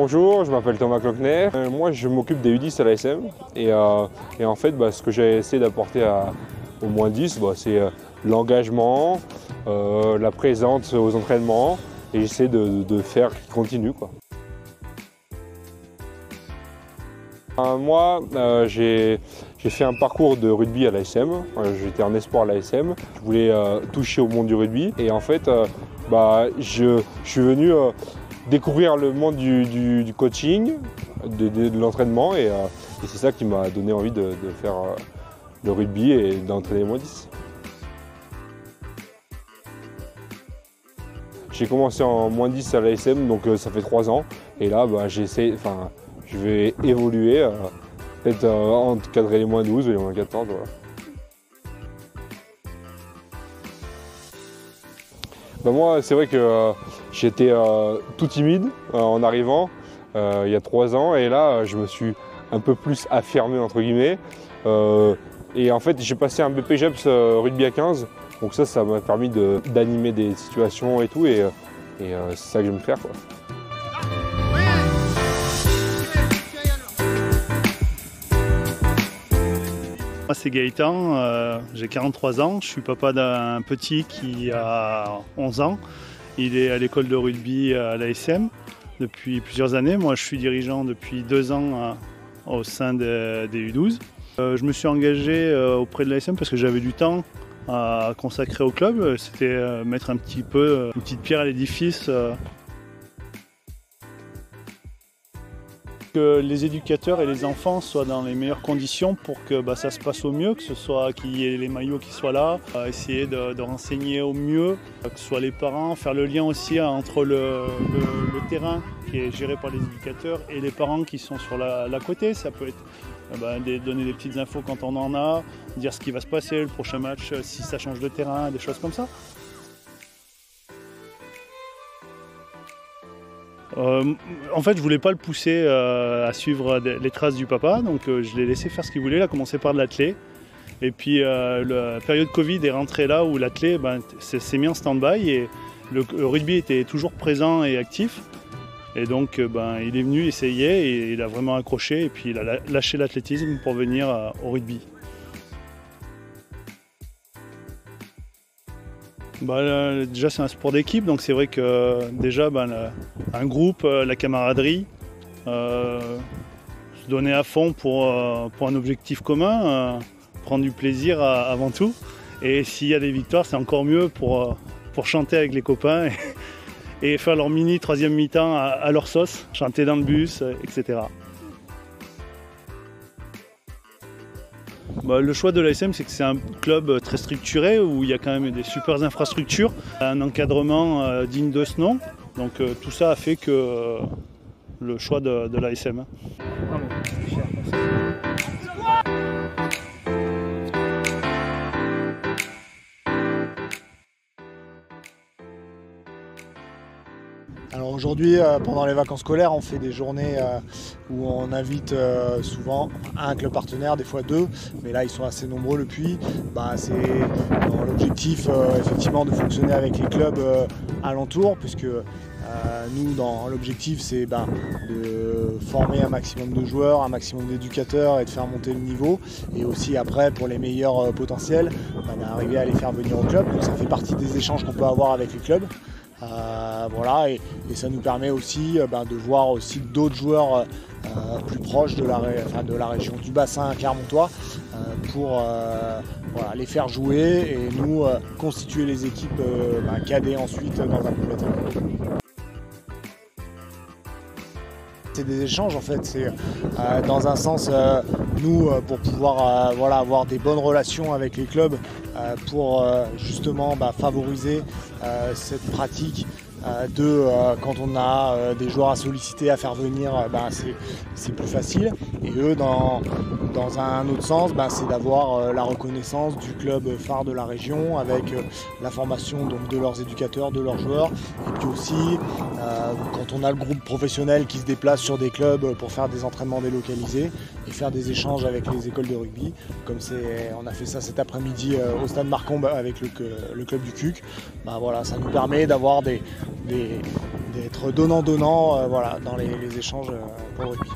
Bonjour, je m'appelle Thomas Clockner. Moi, je m'occupe des U10 à l'ASM et en fait, ce que j'ai essayé d'apporter au moins 10, c'est l'engagement, la présence aux entraînements et j'essaie de faire qu'ils continuent, quoi. Moi, j'ai fait un parcours de rugby à l'ASM. J'étais en espoir à l'ASM. Je voulais toucher au monde du rugby et en fait, je suis venu découvrir le monde du coaching, de l'entraînement et c'est ça qui m'a donné envie de faire le rugby et d'entraîner les moins 10. J'ai commencé en moins 10 à l'ASM, donc ça fait 3 ans et là je vais évoluer, peut-être encadrer les moins 12 et les moins 14. Voilà. Moi, c'est vrai que j'étais tout timide en arrivant il y a 3 ans et là, je me suis un peu plus affirmé entre guillemets. Et en fait, j'ai passé un BPJEPS rugby à 15, donc ça m'a permis d'animer des situations et tout, et c'est ça que j'aime faire, quoi. Moi c'est Gaëtan, j'ai 43 ans, je suis papa d'un petit qui a 11 ans. Il est à l'école de rugby à l'ASM depuis plusieurs années. Moi je suis dirigeant depuis 2 ans au sein des U12. Je me suis engagé auprès de l'ASM parce que j'avais du temps à consacrer au club. C'était mettre un petit peu une petite pierre à l'édifice. Que les éducateurs et les enfants soient dans les meilleures conditions pour que ça se passe au mieux, que ce soit qu'il y ait les maillots qui soient là, essayer de renseigner au mieux, que ce soit les parents, faire le lien aussi entre le terrain qui est géré par les éducateurs et les parents qui sont sur la côté. Ça peut être donner des petites infos quand on en a, dire ce qui va se passer, le prochain match, si ça change de terrain, des choses comme ça. En fait, je voulais pas le pousser à suivre les traces du papa, donc je l'ai laissé faire ce qu'il voulait. Il a commencé par de l'athlé. Et puis la période Covid est rentrée là où l'athlé s'est mis en stand-by et le rugby était toujours présent et actif. Et donc il est venu essayer et il a vraiment accroché et puis il a lâché l'athlétisme pour venir au rugby. Déjà c'est un sport d'équipe, donc c'est vrai que déjà un groupe, la camaraderie, se donner à fond pour un objectif commun, prendre du plaisir avant tout. Et s'il y a des victoires, c'est encore mieux pour chanter avec les copains et faire leur mini troisième mi-temps à leur sauce, chanter dans le bus, etc. Le choix de l'ASM, c'est que c'est un club très structuré où il y a quand même des super infrastructures, un encadrement digne de ce nom. Donc tout ça a fait que le choix de l'ASM. Alors aujourd'hui, pendant les vacances scolaires, on fait des journées où on invite souvent un club partenaire, des fois 2, mais là ils sont assez nombreux le Puy. C'est dans l'objectif effectivement de fonctionner avec les clubs alentours, puisque nous, dans l'objectif, c'est de former un maximum de joueurs, un maximum d'éducateurs et de faire monter le niveau. Et aussi après, pour les meilleurs potentiels, d'arriver à les faire venir au club. Donc ça fait partie des échanges qu'on peut avoir avec les clubs. Voilà, et ça nous permet aussi de voir aussi d'autres joueurs plus proches de la région du bassin clermontois pour les faire jouer et nous constituer les équipes cadets ensuite dans un premier temps. C'est des échanges en fait, c'est dans un sens nous pour pouvoir avoir des bonnes relations avec les clubs pour justement favoriser cette pratique quand on a des joueurs à solliciter, à faire venir, c'est plus facile. Et eux, dans un autre sens, c'est d'avoir la reconnaissance du club phare de la région avec la formation donc, de leurs éducateurs, de leurs joueurs. Et puis aussi, quand on a le groupe professionnel qui se déplace sur des clubs pour faire des entraînements délocalisés et faire des échanges avec les écoles de rugby, comme on a fait ça cet après-midi au stade Marcombe avec le club du CUC, ça nous permet d'avoir des d'être donnant-donnant voilà, dans les échanges pour le rugby.